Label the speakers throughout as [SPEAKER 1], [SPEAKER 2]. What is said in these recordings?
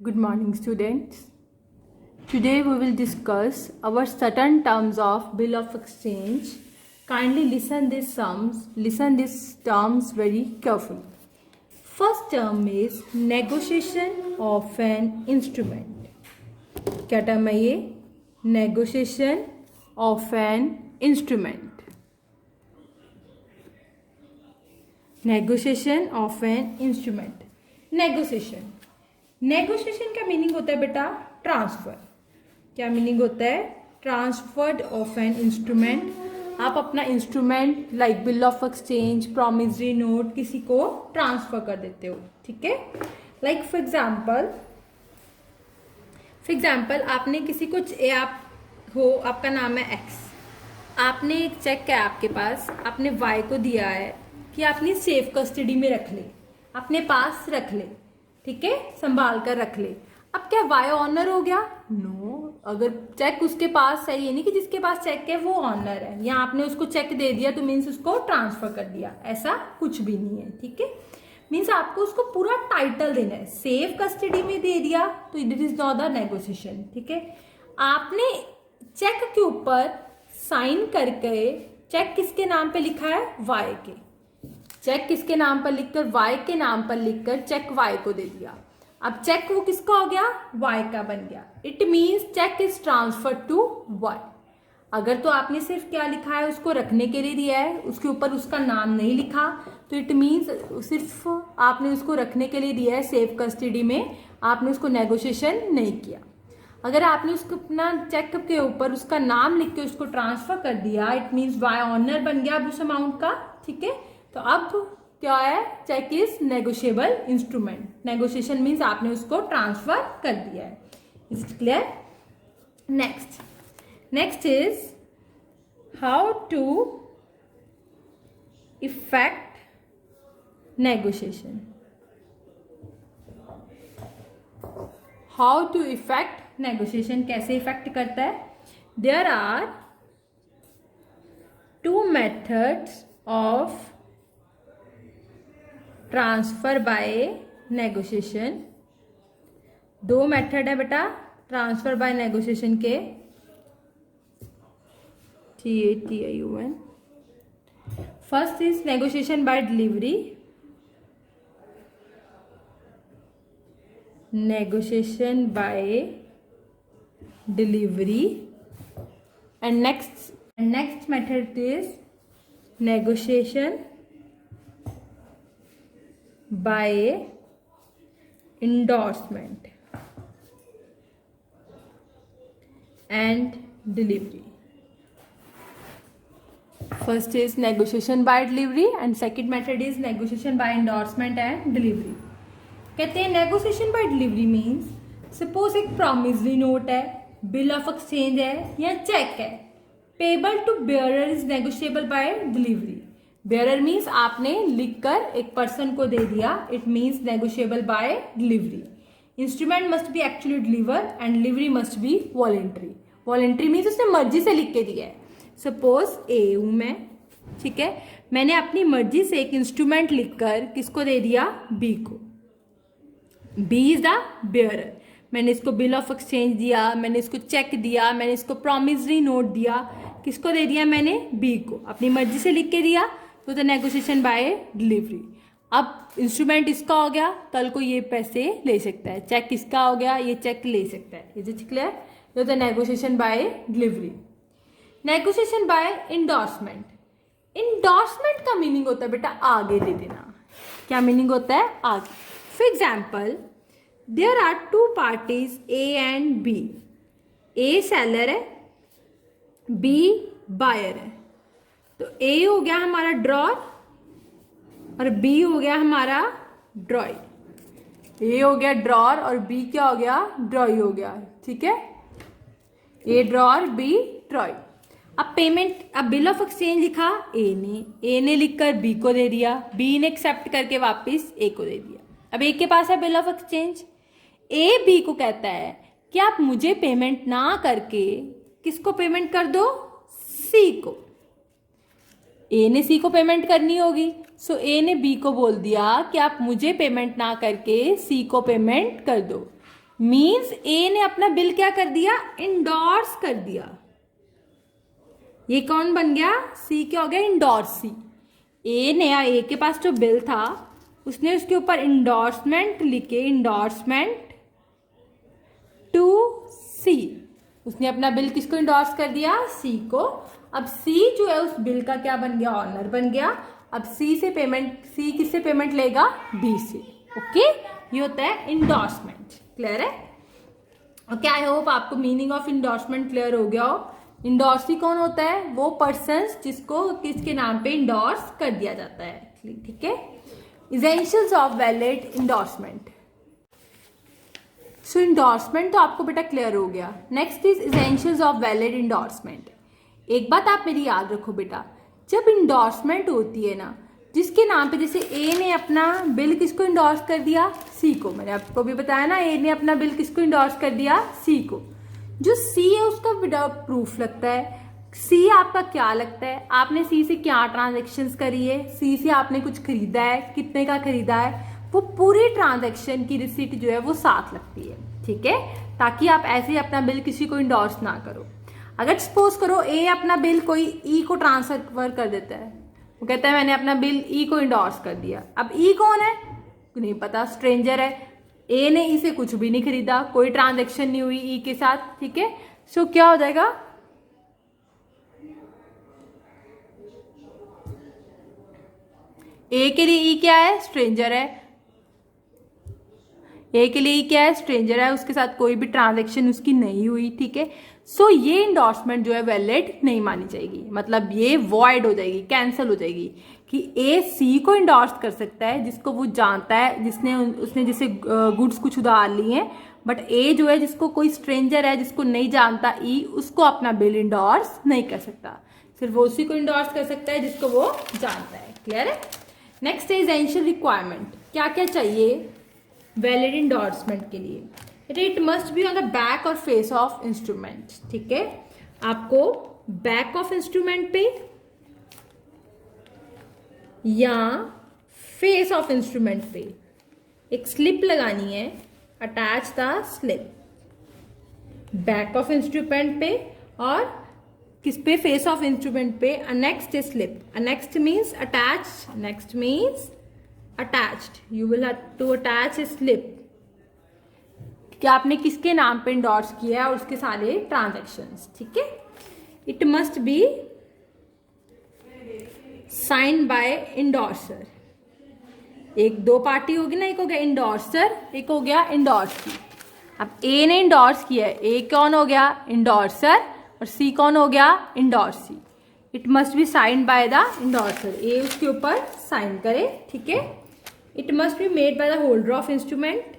[SPEAKER 1] Good morning, students. Today we will discuss our certain terms of bill of exchange. Kindly listen these terms very carefully. First term is negotiation of an instrument. क्या term है ये? Negotiation of an instrument. Negotiation of an instrument. Negotiation का meaning होता है बेटा transfer. क्या meaning होता है? Transferred of an instrument. आप अपना instrument like bill of exchange, promissory note किसी को ट्रांसफर कर देते हो. ठीक है. लाइक फॉर एग्जाम्पल आपने किसी को आप हो, आपका नाम है एक्स, आपने एक चेक है आपके पास, आपने वाई को दिया है कि आपने सेफ कस्टडी में रख ले, अपने पास रख ले. ठीक है, संभाल कर रख ले. अब क्या वाई ऑनर हो गया? नो. अगर चेक उसके पास है, ये नहीं कि जिसके पास चेक है वो ऑनर है, या आपने उसको चेक दे दिया तो मीन्स उसको ट्रांसफर कर दिया, ऐसा कुछ भी नहीं है. ठीक है, मीन्स आपको उसको पूरा टाइटल देना है. सेफ कस्टडी में दे दिया तो it is not the negotiation. ठीक है, आपने चेक के ऊपर साइन करके, चेक किसके नाम पे लिखा है? वाई के. चेक किसके नाम पर लिखकर? वाई के नाम पर लिखकर चेक वाई को दे दिया. अब चेक वो किसका हो गया? वाई का बन गया. It means cheque is transfer to Y. अगर तो आपने सिर्फ क्या लिखा है, उसको रखने के लिए दिया है, उसके ऊपर उसका नाम नहीं लिखा, तो इट मीन्स सिर्फ आपने उसको रखने के लिए दिया है सेफ कस्टडी में, आपने उसको नेगोशिएशन नहीं किया. अगर आपने उसको अपना चेक के ऊपर उसका नाम लिख के उसको ट्रांसफर कर दिया, इट मीन्स वाई ऑनर बन गया अब उस अमाउंट का. ठीक है, तो अब क्या है? Cheque is negotiable instrument. Negotiation means आपने उसको ट्रांसफर कर दिया है. Is it clear? Next is how to effect negotiation. How to effect negotiation, कैसे इफेक्ट करता है? There are two methods of transfer by negotiation. दो मेथड है बेटा ट्रांसफर बाय नेगोशिएशन के. TATIUN. First is negotiation by delivery. Negotiation by delivery. And next method is negotiation by endorsement and delivery. First is negotiation by delivery and second method is negotiation by endorsement and delivery. कहते हैं negotiation by delivery means suppose एक promissory note है, bill of exchange है या check है, payable to bearer is negotiable by delivery. Bearer means आपने लिखकर एक पर्सन को दे दिया, it means negotiable by delivery. Instrument must be actually deliver and delivery must be voluntary. Voluntary means उसने मर्जी से लिख के दिया है. सपोज ए हूं मैं, ठीक है, मैंने अपनी मर्जी से एक इंस्ट्रूमेंट लिखकर किसको दे दिया? बी को. B is the bearer. मैंने इसको बिल ऑफ एक्सचेंज दिया, मैंने इसको चेक दिया, मैंने इसको प्रॉमिसरी नोट दिया. किसको दे दिया मैंने? बी को. अपनी मर्जी से लिख के दिया तो द नेगोशिएशन बाय डिलीवरी. अब इंस्ट्रूमेंट इसका हो गया, कल को ये पैसे ले सकता है. चेक इसका हो गया, ये चेक ले सकता है. Is it clear? तो the negotiation by delivery. Negotiation by endorsement. Endorsement का मीनिंग होता है बेटा आगे दे देना. क्या मीनिंग होता है? आगे. For example there are two parties A and B. A seller है, बी बायर है. तो ए हो गया हमारा ड्रॉर और बी हो गया हमारा ड्रॉई. ए हो गया ड्रॉर और बी क्या हो गया? ड्रॉई हो गया. ठीक है, ए ड्रॉर बी ड्रॉई. अब पेमेंट, अब बिल ऑफ एक्सचेंज लिखा ए ने लिखकर बी को दे दिया, बी ने एक्सेप्ट करके वापस ए को दे दिया. अब ए के पास है bill of exchange. A B को कहता है कि आप मुझे पेमेंट ना करके किसको पेमेंट कर दो? सी को. ए ने सी को पेमेंट करनी होगी, सो ए ने बी को बोल दिया कि आप मुझे पेमेंट ना करके सी को पेमेंट कर दो. मीन्स ए ने अपना बिल क्या कर दिया, इंडोर्स कर दिया। ये कौन बन गया, सी क्या हो गया, इंडोर्सी। ए ने, ए के पास जो बिल था उसने उसके ऊपर इंडोर्समेंट लिखे, इंडोर्समेंट टू सी। उसने अपना बिल किसको इंडोर्स कर दिया, सी को। अब सी जो है उस बिल का क्या बन गया, ऑनर बन गया। अब सी से पेमेंट, सी किससे पेमेंट लेगा, बी से। ओके, ये होता है इंडोर्समेंट। क्लियर है? ओके, आई होप आपको मीनिंग ऑफ इंडोर्समेंट क्लियर हो गया हो। इंडोर्सी कौन होता है, वो पर्सन जिसको किसके नाम पे इंडोर्स कर दिया जाता है। ठीक है, essentials of valid endorsement. So endorsement तो आपको बेटा क्लियर हो गया। Next is essentials of valid endorsement. एक बात आप मेरी याद रखो बेटा, जब इंडोर्समेंट होती है ना, जिसके नाम पे, जैसे ए ने अपना बिल किसको इंडोर्स कर दिया, सी को। मैंने आपको भी बताया ना, ए ने अपना बिल किसको इंडोर्स कर दिया, सी को। जो सी है उसका विदाउट प्रूफ लगता है। सी आपका क्या लगता है, आपने सी से क्या ट्रांजेक्शन्स करी है, सी से आपने कुछ खरीदा है, कितने का खरीदा है, वो पूरी ट्रांजेक्शन की रिसीट जो है वो साथ लगती है। ठीक है, ताकि आप ऐसे ही अपना बिल किसी को इंडोर्स ना करो। अगर सपोज करो ए अपना बिल कोई ई को ट्रांसफर कर देता है, वो कहता है मैंने अपना बिल ई को इंडोर्स कर दिया। अब ई कौन है, नहीं पता, स्ट्रेंजर है। ए ने ई से कुछ भी नहीं खरीदा, कोई ट्रांजेक्शन नहीं हुई ई के साथ। ठीक है, सो क्या हो जाएगा, ए के लिए ई क्या है, स्ट्रेंजर है। ए के लिए ई क्या है, स्ट्रेंजर है, उसके साथ कोई भी ट्रांजेक्शन उसकी नहीं हुई। ठीक है, सो ये इंडोर्समेंट जो है वैलिड नहीं मानी जाएगी, मतलब ये वॉइड हो जाएगी, कैंसिल हो जाएगी। कि ए सी को इंडोर्स कर सकता है जिसको वो जानता है, जिसने उसने जैसे गुड्स कुछ उधार लिए हैं, बट ए जो है जिसको कोई स्ट्रेंजर है, जिसको नहीं जानता ई, उसको अपना बिल इंडोर्स नहीं कर सकता। सिर्फ वो उसी को इंडोर्स कर सकता है जिसको वो जानता है। क्लियर है? नेक्स्ट है एसेंशियल रिक्वायरमेंट। क्या क्या चाहिए वैलिड इंडोर्समेंट के लिए? It must be on the back और फेस ऑफ इंस्ट्रूमेंट। ठीक है, आपको बैक ऑफ इंस्ट्रूमेंट पे या फेस ऑफ इंस्ट्रूमेंट पे एक स्लिप लगानी है, attach the slip. Back of instrument पे और किस पे, फेस ऑफ इंस्ट्रूमेंट पे annexed slip. Annexed means attach, next means attached. You will have to attach a slip कि आपने किसके नाम पे इंडोर्स किया है और उसके सारे ट्रांजैक्शंस। ठीक है, it must be sign by endorser. एक दो पार्टी होगी ना, एक हो गया इंडोर्सर, एक हो गया इंडोर्सी। अब ए ने इंडोर्स किया है, ए कौन हो गया, इंडोर्सर, और सी कौन हो गया, endorsee. It must be sign by the endorser, A उसके ऊपर साइन करे। ठीक है, it must be made by the holder of instrument.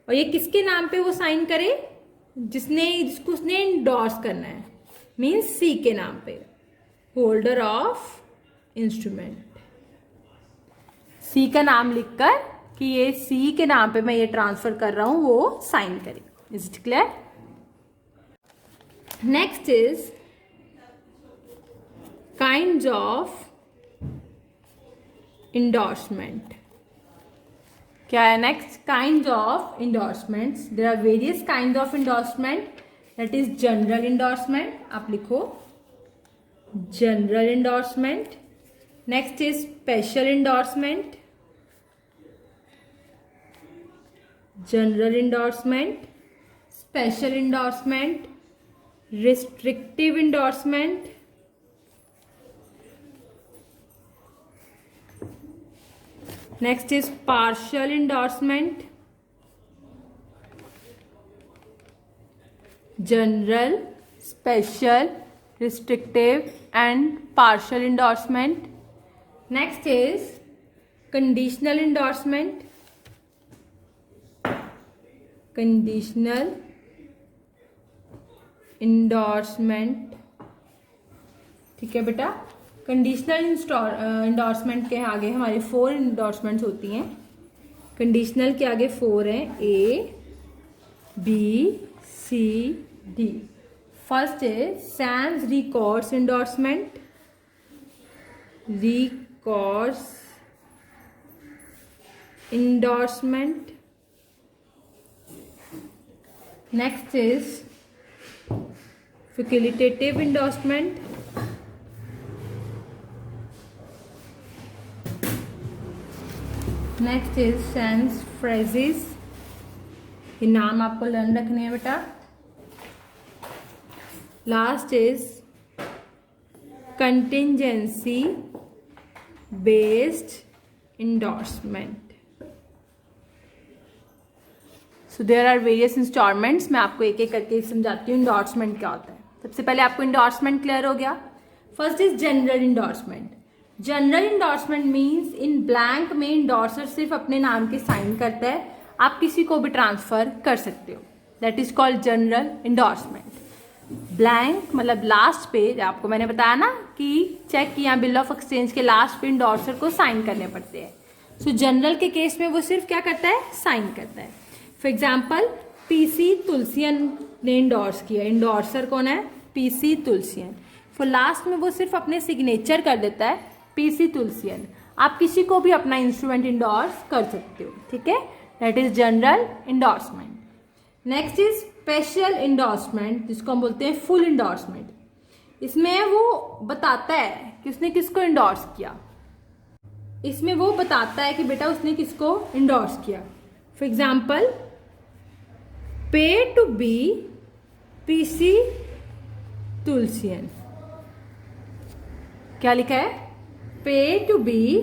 [SPEAKER 1] और ये किसके नाम पे वो साइन करे, जिसको उसने इंडोर्स करना है, मीन्स सी के नाम पे, होल्डर ऑफ इंस्ट्रूमेंट। सी का नाम लिखकर कि ये सी के नाम पे मैं ये ट्रांसफर कर रहा हूं, वो साइन करे। Is it clear? Next is kinds of endorsement. क्या है next? Kinds of endorsements. There are various kinds of endorsement. That is general endorsement, आप लिखो general endorsement. Next is special endorsement, general endorsement, special endorsement, restrictive endorsement, next is partial endorsement, general, special, restrictive and partial endorsement. Next is conditional endorsement, conditional endorsement. ठीक है बेटा, conditional endorsement के आगे हमारी 4 endorsements होती हैं। Conditional के आगे 4 हैं, A B C D. First है sans records endorsement, records endorsement. Next is facultative endorsement. Next is sans phrases. ये नाम आपको लर्न रखने हैं बेटा. Last is contingency based endorsement. So there are various installments. मैं आपको एक एक करके समझाती हूँ endorsement क्या होता है. सबसे पहले आपको endorsement क्लियर हो गया. First is general endorsement. General endorsement means in blank में इंडोर्सर सिर्फ अपने नाम के साइन करता है, आप किसी को भी ट्रांसफर कर सकते हो. That is called general endorsement. Blank मतलब लास्ट पेज, आपको मैंने बताया ना कि चेक या बिल ऑफ एक्सचेंज के लास्ट पे इंडोर्सर को साइन करने पड़ते हैं. सो जनरल के केस में वो सिर्फ क्या करता है, साइन करता है. फॉर एग्जाम्पल पीसी तुलसियन ने इंडोर्स किया. इंडोर्सर कौन है, पीसी तुलसियन. फॉर लास्ट में वो सिर्फ अपने सिग्नेचर कर देता है, पीसी तुलसियन. आप किसी को भी अपना इंस्ट्रूमेंट इंडोर्स कर सकते हो. ठीक है, that is general endorsement. Next is special endorsement, जिसको हम बोलते हैं फुल इंडोर्समेंट. इसमें वो बताता है कि उसने किसको इंडोर्स किया. इसमें वो बताता है कि बेटा उसने किसको इंडोर्स किया. फॉर एग्जाम्पल पे टू बी पीसी तुलसियन. क्या लिखा है, पे टू बी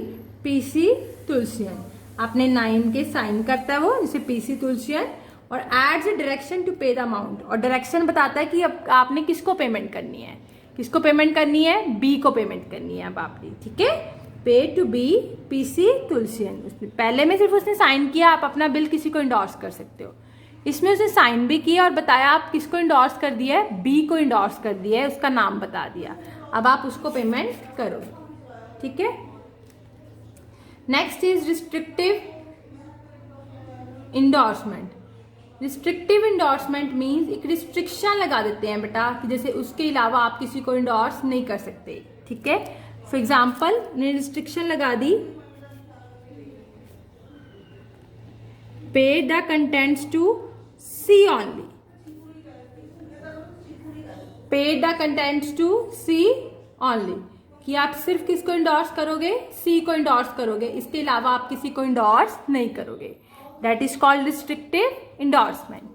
[SPEAKER 1] पीसी तुलसियन. आपने 9 के साइन करता है वो, जैसे पीसी तुलसियन, और एड्स ए डायरेक्शन टू पे द अमाउंट. और डायरेक्शन बताता है कि अब आपने किसको पेमेंट करनी है. किसको पेमेंट करनी है, बी को पेमेंट करनी है अब आपने. ठीक है, पे टू बी पीसी तुलसियन. पहले में सिर्फ उसने साइन किया, आप अपना बिल किसी को इंडोर्स कर सकते हो. इसमें उसने साइन भी किया और बताया आप किसको इंडोर्स कर दिया है, बी को इंडोर्स कर दिया है, उसका नाम बता दिया. अब आप उसको पेमेंट करो. ठीक है. Next is restrictive endorsement. Restrictive endorsement means एक रिस्ट्रिक्शन लगा देते हैं बेटा कि जैसे उसके अलावा आप किसी को इंडोर्स नहीं कर सकते. ठीक है, फॉर एग्जाम्पल ने रिस्ट्रिक्शन लगा दी, pay the contents to C only. Pay the contents to C only, कि आप सिर्फ किसको इंडोर्स करोगे, सी को इंडोर्स करोगे, इसके अलावा आप किसी को इंडोर्स नहीं करोगे. That is called restrictive endorsement.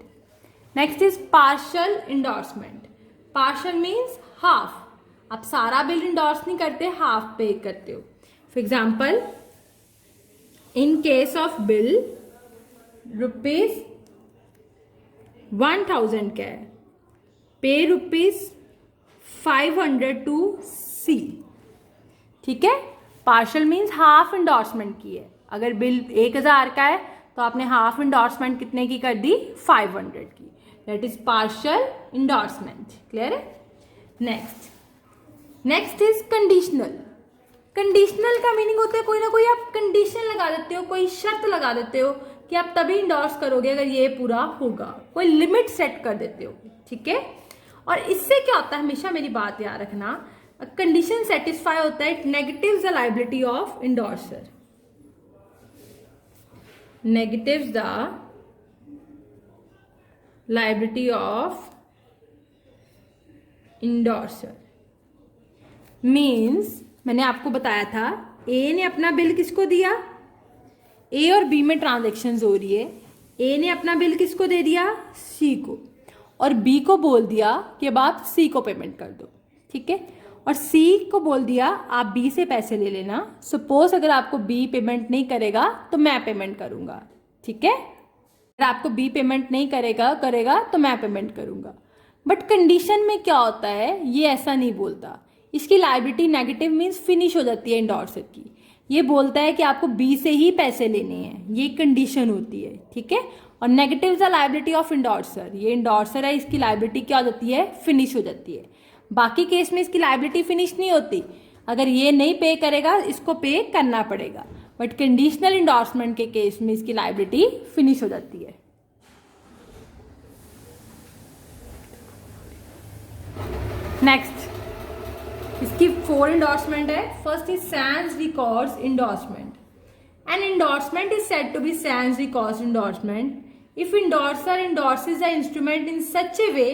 [SPEAKER 1] Next is partial endorsement. Partial means half. आप सारा बिल इंडोर्स नहीं करते, हाफ पे करते हो. For example in case of bill rupees 1000 का है, पे रुपीज 500 टू सी. ठीक है, पार्शल मीन्स हाफ इंडोर्समेंट की है. अगर बिल 1000 का है तो आपने हाफ इंडोर्समेंट कितने की कर दी, 500 की. That is partial endorsement. Clear है. Next is conditional. कंडीशनल का मीनिंग होता है कोई ना कोई आप कंडीशन लगा देते हो, कोई शर्त लगा देते हो कि आप तभी इंडोर्स करोगे अगर ये पूरा होगा. कोई लिमिट सेट कर देते हो. ठीक है, और इससे क्या होता है, हमेशा मेरी बात याद रखना, कंडीशन सेटिस्फाई होता है, it negatives the liability of endorser. negatives the liability of endorser. Means मैंने आपको बताया था, ए ने अपना बिल किसको दिया, ए और बी में ट्रांजेक्शन हो रही है. ए ने अपना बिल किसको दे दिया, सी को, और बी को बोल दिया कि अब आप सी को पेमेंट कर दो. ठीक है, और सी को बोल दिया आप बी से पैसे ले लेना. सपोज अगर आपको बी पेमेंट नहीं करेगा तो मैं पेमेंट करूंगा. ठीक है, अगर आपको बी पेमेंट नहीं करेगा तो मैं पेमेंट करूंगा. बट कंडीशन में क्या होता है, ये ऐसा नहीं बोलता. इसकी लायबिलिटी नेगेटिव मीन्स फिनिश हो जाती है इंडोर्सर की. ये बोलता है कि आपको बी से ही पैसे लेने हैं, ये कंडीशन होती है. ठीक है, और नेगेटिव द लायबिलिटी ऑफ इंडोर्सर, ये इंडोर्सर है, इसकी लायबिलिटी क्या हो जाती है, फिनिश हो जाती है. बाकी केस में इसकी लायबिलिटी फिनिश नहीं होती. अगर ये नहीं पे करेगा इसको पे करना पड़ेगा. बट कंडीशनल इंडोर्समेंट के केस में इसकी लायबिलिटी फिनिश हो जाती है. नेक्स्ट, इसकी 4 इंडोर्समेंट है. First is sans records endorsement. An endorsement is said to be sans records endorsement if endorser endorses the instrument in such a way,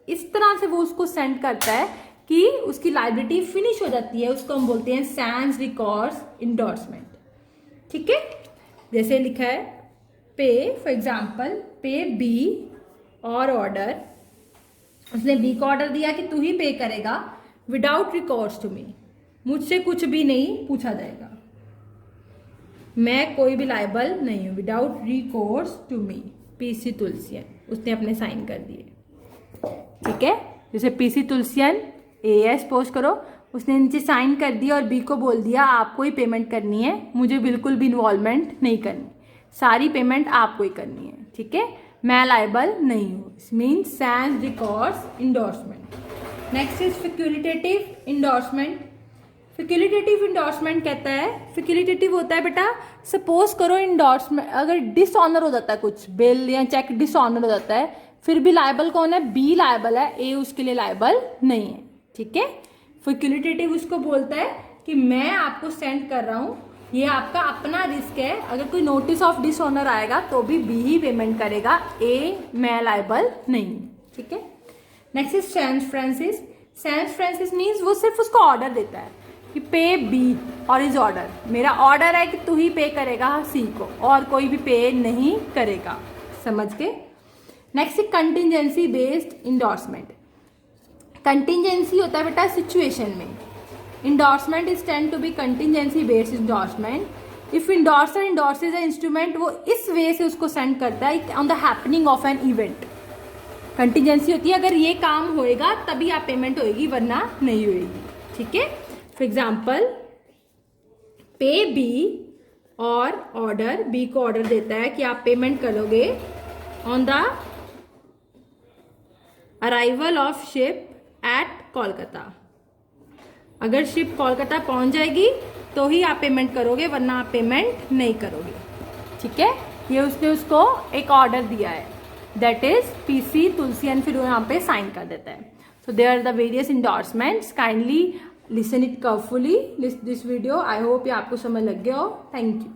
[SPEAKER 1] इस तरह से वो उसको सेंड करता है कि उसकी लायबिलिटी फिनिश हो जाती है, उसको हम बोलते हैं सैंस रिकॉर्ड्स इंडोर्समेंट। ठीक है, जैसे लिखा है पे, फॉर एग्जाम्पल पे बी और ऑर्डर, उसने बी को ऑर्डर दिया कि तू ही पे करेगा विदाउट रिकॉर्ड्स टू मी, मुझसे कुछ भी नहीं पूछा जाएगा, मैं कोई भी लायबल नहीं हूं, without records to me, PC Tulsian, उसने अपने साइन कर दिए। ठीक है, जैसे पीसी तुलसियन एएस पोस्ट करो, उसने नीचे साइन कर दिया और बी को बोल दिया आपको ही पेमेंट करनी है, मुझे बिल्कुल भी इन्वॉल्वमेंट नहीं करनी, सारी पेमेंट आपको ही करनी है। ठीक है, मैं लायबल नहीं हूँ, means sans records endorsement. Next is facultative endorsement. Facultative endorsement कहता है, फैकल्टेटिव होता है बेटा, सपोज करो इंडोर्समेंट अगर डिसऑनर हो जाता है, कुछ बिल या चेक डिसऑनर हो जाता है, फिर भी लायबल कौन है, बी लायबल है, ए उसके लिए लायबल नहीं है। ठीक है, फैकल्टेटिव उसको बोलता है कि मैं आपको सेंड कर रहा हूं, ये आपका अपना रिस्क है, अगर कोई नोटिस ऑफ डिसऑनर आएगा तो भी बी ही पेमेंट करेगा, ए मैं लायबल नहीं। ठीक है, next is sans frais. Sans frais means वो सिर्फ उसको ऑर्डर देता है कि पे बी और इज ऑर्डर, मेरा ऑर्डर है कि तू ही पे करेगा सी को और कोई भी पे नहीं करेगा। समझ के। Next contingency based endorsement. Contingency होता है बेटा सिचुएशन में, endorsement is tend to be contingency based endorsement. If endorser endorses a instrument, वो इस वे से उसको सेंड करता है on the happening of an event. Contingency होती है अगर ये काम होएगा तभी आप पेमेंट होएगी, वरना नहीं होएगी। ठीक है, फॉर एग्जाम्पल पे बी और ऑर्डर, बी को ऑर्डर देता है कि आप पेमेंट करोगे on the arrival of ship at Kolkata. अगर शिप कोलकाता पहुंच जाएगी तो ही आप पेमेंट करोगे, वरना आप पेमेंट नहीं करोगे। ठीक है, ये उसने उसको एक ऑर्डर दिया है, दैट इज पीसी तुलसियन, फिर वो यहाँ पे साइन कर देता है। So there are the various endorsements, kindly listen it carefully this video. I hope ये आपको समझ लग गया हो। Thank you.